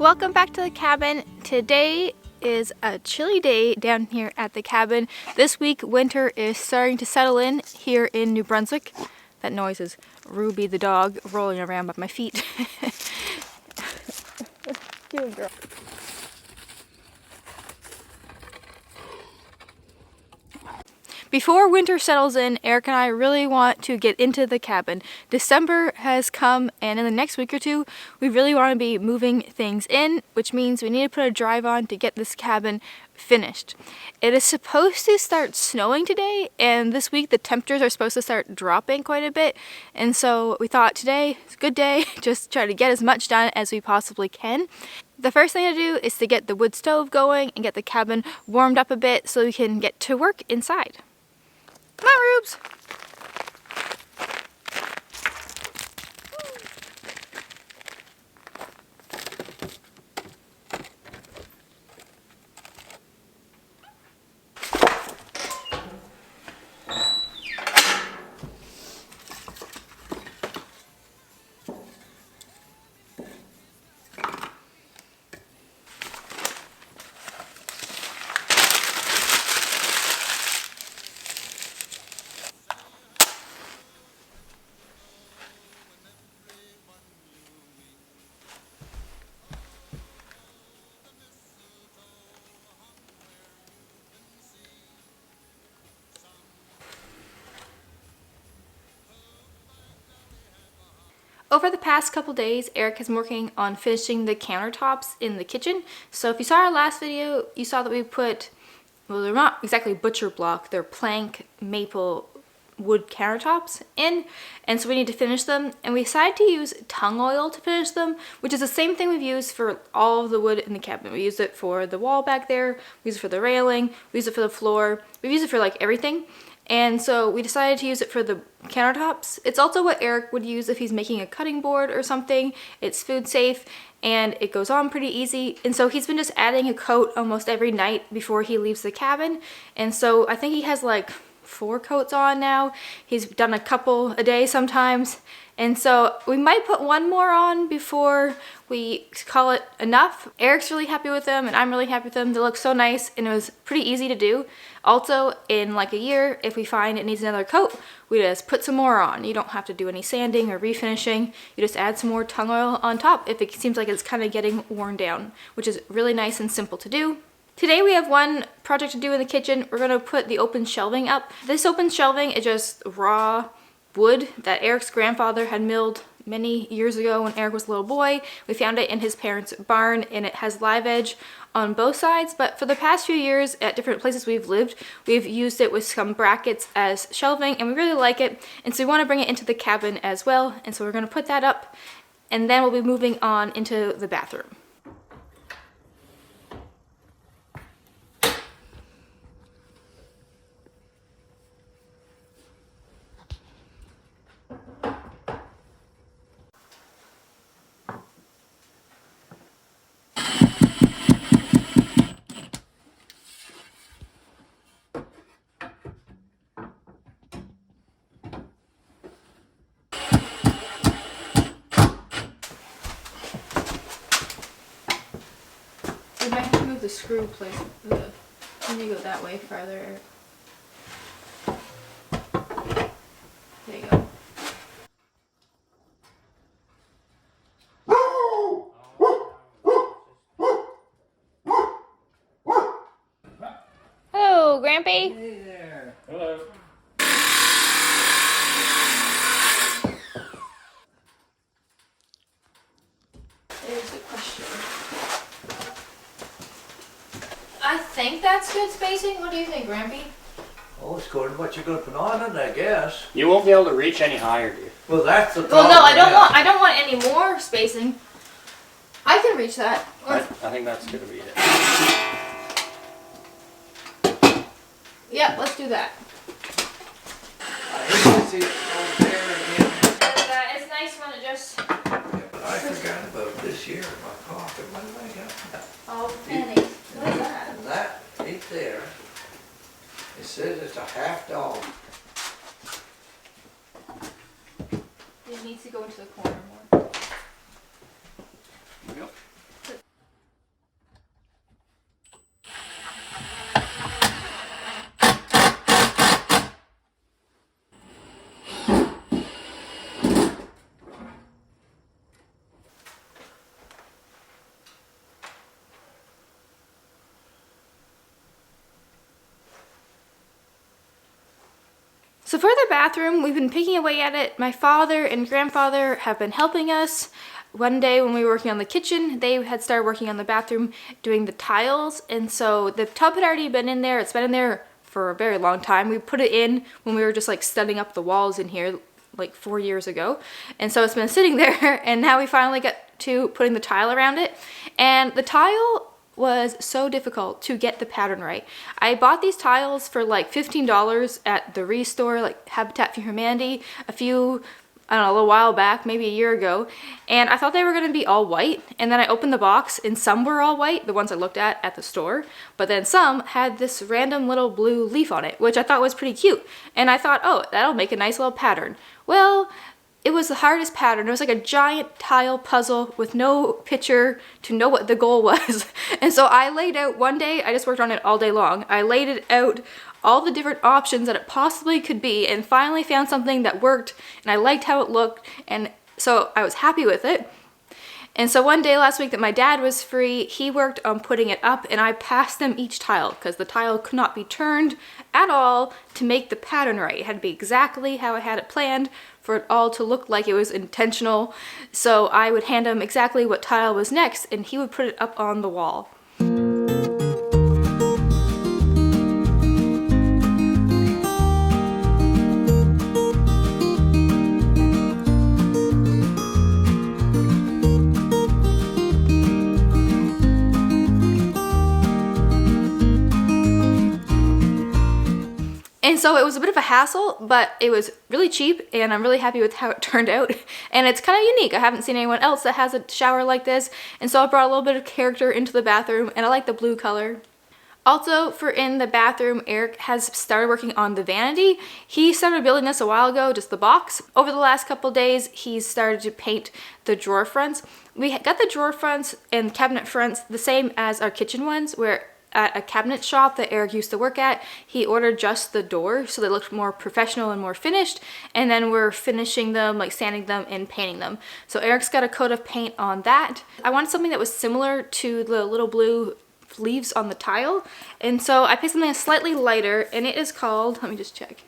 Welcome back to the cabin. Today is a chilly day down here at the cabin. This week winter is starting to settle in here in New Brunswick. That noise is Ruby the dog rolling around by my feet. Good girl. Before winter settles in, Eric and I really want to get into the cabin. December has come, and in the next week or two, we really want to be moving things in, which means we need to put a drive on to get this cabin finished. It is supposed to start snowing today, and this week the temperatures are supposed to start dropping quite a bit, and so we thought today is a good day, just try to get as much done as we possibly can. The first thing to do is to get the wood stove going and get the cabin warmed up a bit so we can get to work inside. Come on, Rubes! Over the past couple days, Eric has been working on finishing the countertops in the kitchen. So if you saw our last video, you saw that we put, well, they're not exactly butcher block, they're plank maple wood countertops in, and so we need to finish them, and we decided to use tung oil to finish them, which is the same thing we've used for all of the wood in the cabinet. We use it for the wall back there, we use it for the railing, we use it for the floor, we use it for like everything. And so we decided to use it for the countertops. It's also what Eric would use if he's making a cutting board or something. It's food safe and it goes on pretty easy. And so he's been just adding a coat almost every night before he leaves the cabin. And so I think he has like 4 coats on now. He's done a couple a day sometimes. And so we might put 1 more on before we call it enough. Eric's really happy with them and I'm really happy with them. They look so nice and it was pretty easy to do. Also, in like a year, if we find it needs another coat, we just put some more on. You don't have to do any sanding or refinishing. You just add some more tung oil on top if it seems like it's kind of getting worn down, which is really nice and simple to do. Today we have one project to do in the kitchen. We're gonna put the open shelving up. This open shelving is just raw wood that Eric's grandfather had milled many years ago when Eric was a little boy. We found it in his parents' barn and it has live edge on both sides, but for the past few years at different places we've lived, we've used it with some brackets as shelving and we really like it, and so we want to bring it into the cabin as well, and so we're going to put that up and then we'll be moving on into the bathroom. We might have to move the screw place. Let me go that way farther. There you go. Hello, Grampy. Hey there. Hello. There's the question. I think that's good spacing. What do you think, Grampy? Oh, it's according to what you're going to put on it, I guess. You won't be able to reach any higher, dude. Well, that's the Well, problem. no, I don't want any more spacing. I can reach that. I think that's gonna be it. Yeah, let's do that. I hate to see it over there again. It's nice when it just. Yeah, but I forgot about this year in my pocket. What did I got? Oh, penny. What is that? And that right there, it says it's a half dog. It needs to go into the corner more. Yep. So for the bathroom, we've been picking away at it. My father and grandfather have been helping us. One day when we were working on the kitchen, they had started working on the bathroom doing the tiles. And so the tub had already been in there. It's been in there for a very long time. We put it in when we were just like studding up the walls in here like 4 years ago. And so it's been sitting there, and now we finally got to putting the tile around it. And the tile was so difficult to get the pattern right. I bought these tiles for like $15 at the Restore, like Habitat for Humanity, I don't know, a little while back, maybe a year ago, and I thought they were going to be all white, and then I opened the box and some were all white, the ones I looked at the store, but then some had this random little blue leaf on it, which I thought was pretty cute, and I thought, oh, that'll make a nice little pattern. Well, it was the hardest pattern. It was like a giant tile puzzle with no picture to know what the goal was. And so I laid out one day, I just worked on it all day long. I laid it out, all the different options that it possibly could be, and finally found something that worked, and I liked how it looked, and so I was happy with it. And so one day last week that my dad was free, he worked on putting it up, and I passed them each tile because the tile could not be turned at all to make the pattern right. It had to be exactly how I had it planned for it all to look like it was intentional. So I would hand him exactly what tile was next, and he would put it up on the wall. And so it was a bit of a hassle, but it was really cheap, and I'm really happy with how it turned out. And it's kind of unique. I haven't seen anyone else that has a shower like this, and so I brought a little bit of character into the bathroom, and I like the blue color. Also, for in the bathroom, Eric has started working on the vanity. He started building this a while ago, just the box. Over the last couple days, he's started to paint the drawer fronts. We got the drawer fronts and cabinet fronts the same as our kitchen ones, where at a cabinet shop that Eric used to work at, he ordered just the door so they looked more professional and more finished, and then we're finishing them, like sanding them and painting them. So Eric's got a coat of paint on that. I wanted something that was similar to the little blue leaves on the tile, and so I picked something slightly lighter, and it is called, let me just check,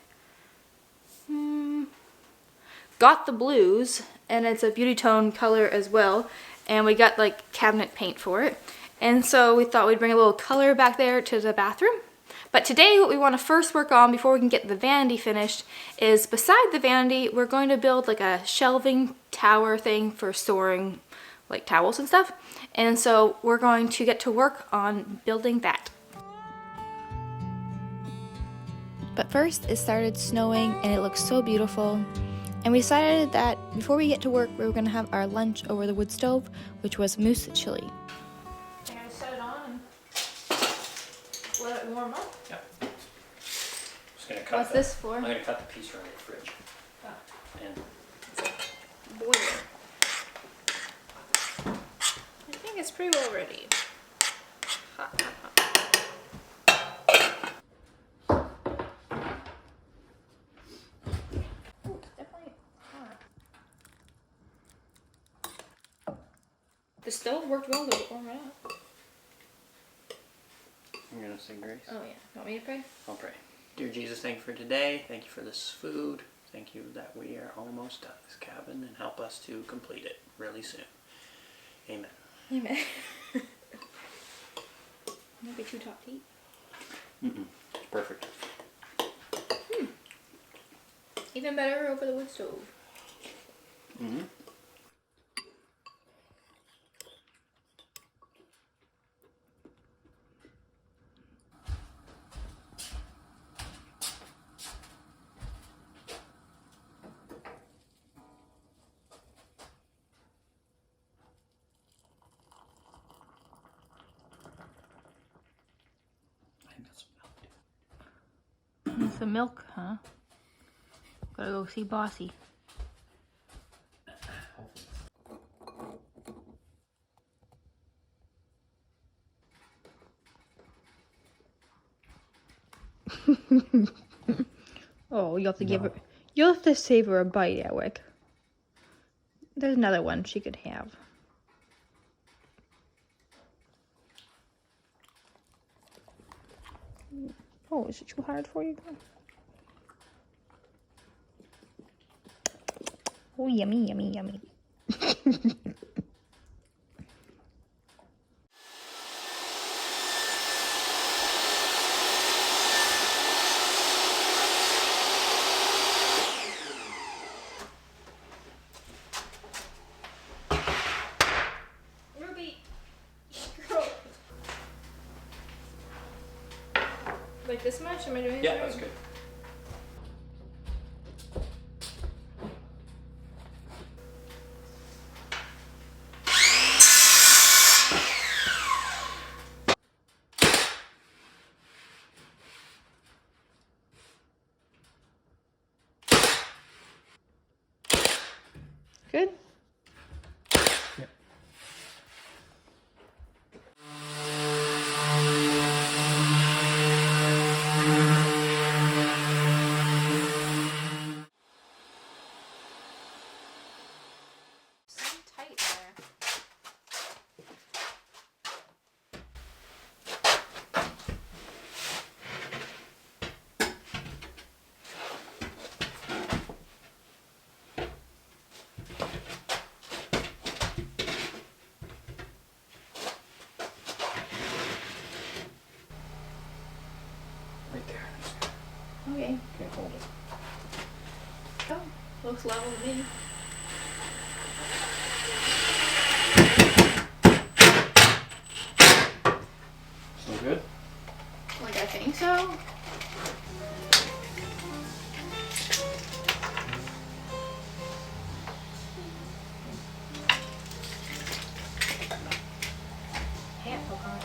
Got the Blues, and it's a beauty tone color as well, and we got like cabinet paint for it. And so we thought we'd bring a little color back there to the bathroom. But today what we want to first work on before we can get the vanity finished is, beside the vanity, we're going to build like a shelving tower thing for storing like towels and stuff. And so we're going to get to work on building that. But first it started snowing and it looked so beautiful. And we decided that before we get to work, we were going to have our lunch over the wood stove, which was moose chili. Let it warm up? Yep. Just gonna cut What's this for? I'm gonna cut the piece from the fridge. Oh. And Boil. I think it's pretty well ready. Hot, hot, hot. Ooh, it's definitely hot. The stove worked well to warm it up. I'm gonna say grace. Oh yeah. Want me to pray? I'll pray. Dear Jesus, thank you for today. Thank you for this food. Thank you that we are almost done this cabin, and help us to complete it really soon. Amen. Amen. Might be too top to eat. It's perfect. Even better over the wood stove. It's the milk, huh? Gotta go see Bossy. Oh, you have to give her. You'll have to save her a bite, Eric. There's another one she could have. Oh, is it too hard for you? Oh, yummy, yummy, yummy. Ruby, girl. Like this much? Am I doing this right? That's good. Good. Yep. So tight there. Right there. Okay. Can't hold it. Oh, looks level to me. So good? Like I think so. Can't poke on it.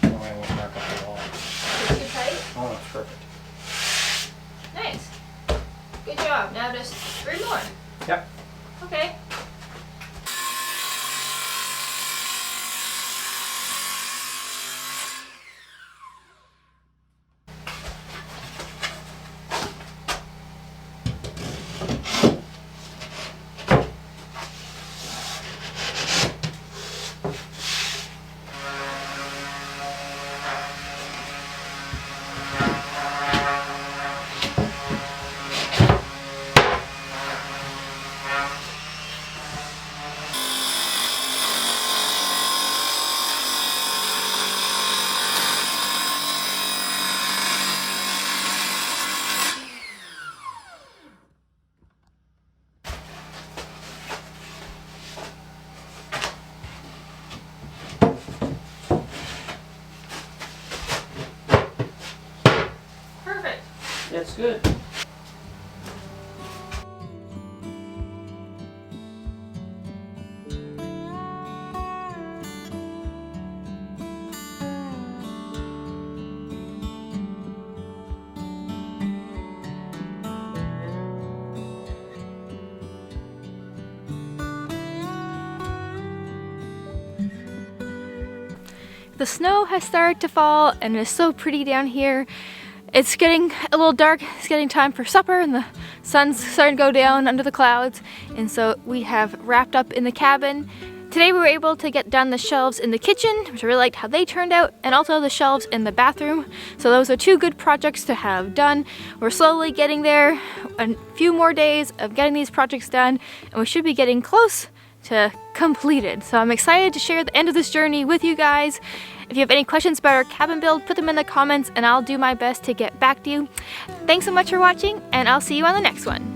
Oh, I won't back up the wall. Is it too tight? Oh, that's perfect. Nice. Good job. Now just 3 more. Yep. Okay. Perfect. That's good. The snow has started to fall and it's so pretty down here. It's getting a little dark, it's getting time for supper and the sun's starting to go down under the clouds. And so we have wrapped up in the cabin. Today we were able to get done the shelves in the kitchen, which I really liked how they turned out, and also the shelves in the bathroom. So those are 2 good projects to have done. We're slowly getting there, a few more days of getting these projects done, and we should be getting close to completed. So I'm excited to share the end of this journey with you guys. If you have any questions about our cabin build, put them in the comments and I'll do my best to get back to you. Thanks so much for watching, and I'll see you on the next one.